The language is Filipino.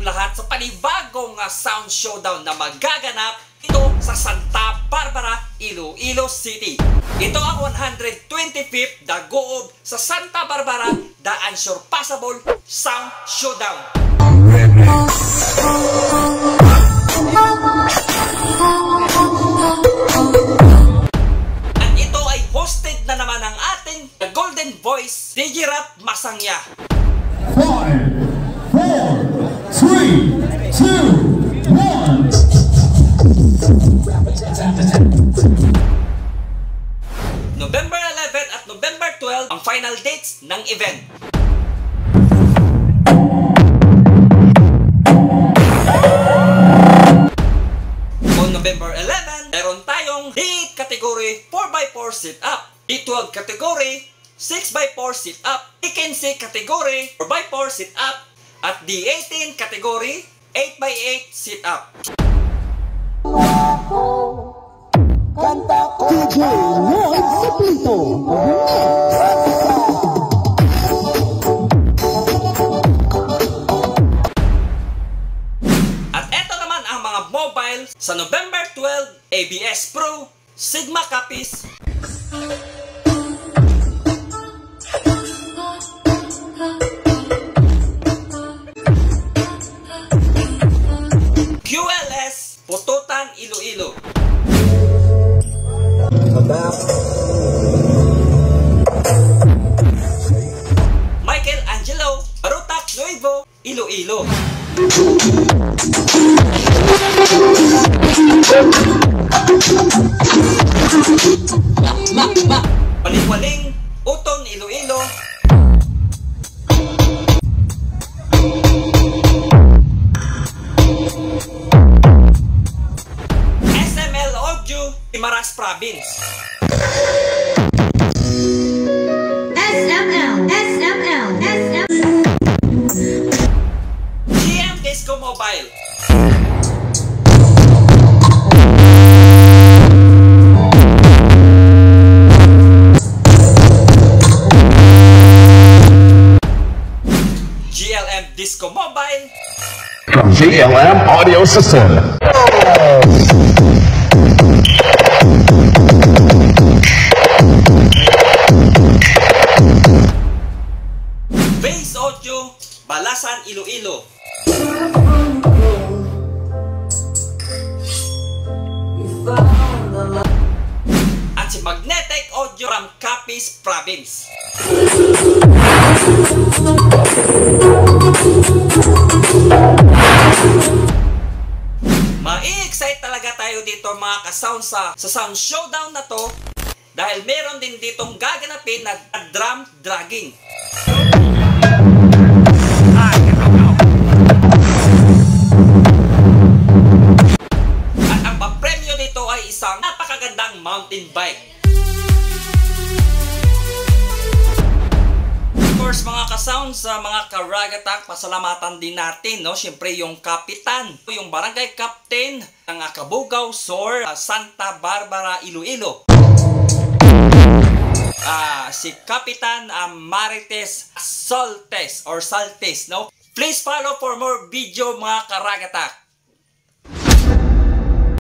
kayong lahat sa panibagong sound showdown na magaganap ito sa Santa Barbara, Iloilo City. Ito ang 125th Dagoob sa Santa Barbara, The Unsurpassable Sound Showdown. At ito ay hosted na naman ng ating The Golden Voice, DJ Rap Masangya. 5, 4, 3, 2, 1. November 11 at November 12 ang final dates ng event. On November 11, meron tayong D8 category 4x4 sit-up, D12 category 6x4 sit-up, D15 category 4x4 sit-up, at D18 category 8x8 sit-up. DJ Lloyd Suplito. At eto naman ang mga mobile sa November 12, ABS Pro, Sigma copies, QLS, Pututan, Iloilo. Michael Angelo, Barutak, Nuevo, Iloilo. Paling-waling, Uton, Iloilo. SML Audio, Imaras Province. SML. GM Disco Mobile. GLM Disco Mobile. From GLM Audio System. Base Audio, Balasan, Iloilo. At si Magnetic Audio from Capiz Province. Ma-excite talaga tayo dito mga ka-sound sa sound showdown na to dahil meron din ditong gaganapin na drum dragging. At ang papremyo nito ay isang napakagandang mountain bike. Of course mga ka-sound, sa mga karagatak, pasalamatan din natin, no? Siyempre yung kapitan, yung barangay captain ng Kabugaw, SOR, Santa Barbara, Iloilo. Si Kapitan Marites Saltes or Saltes, no? Please follow for more video mga karagatak.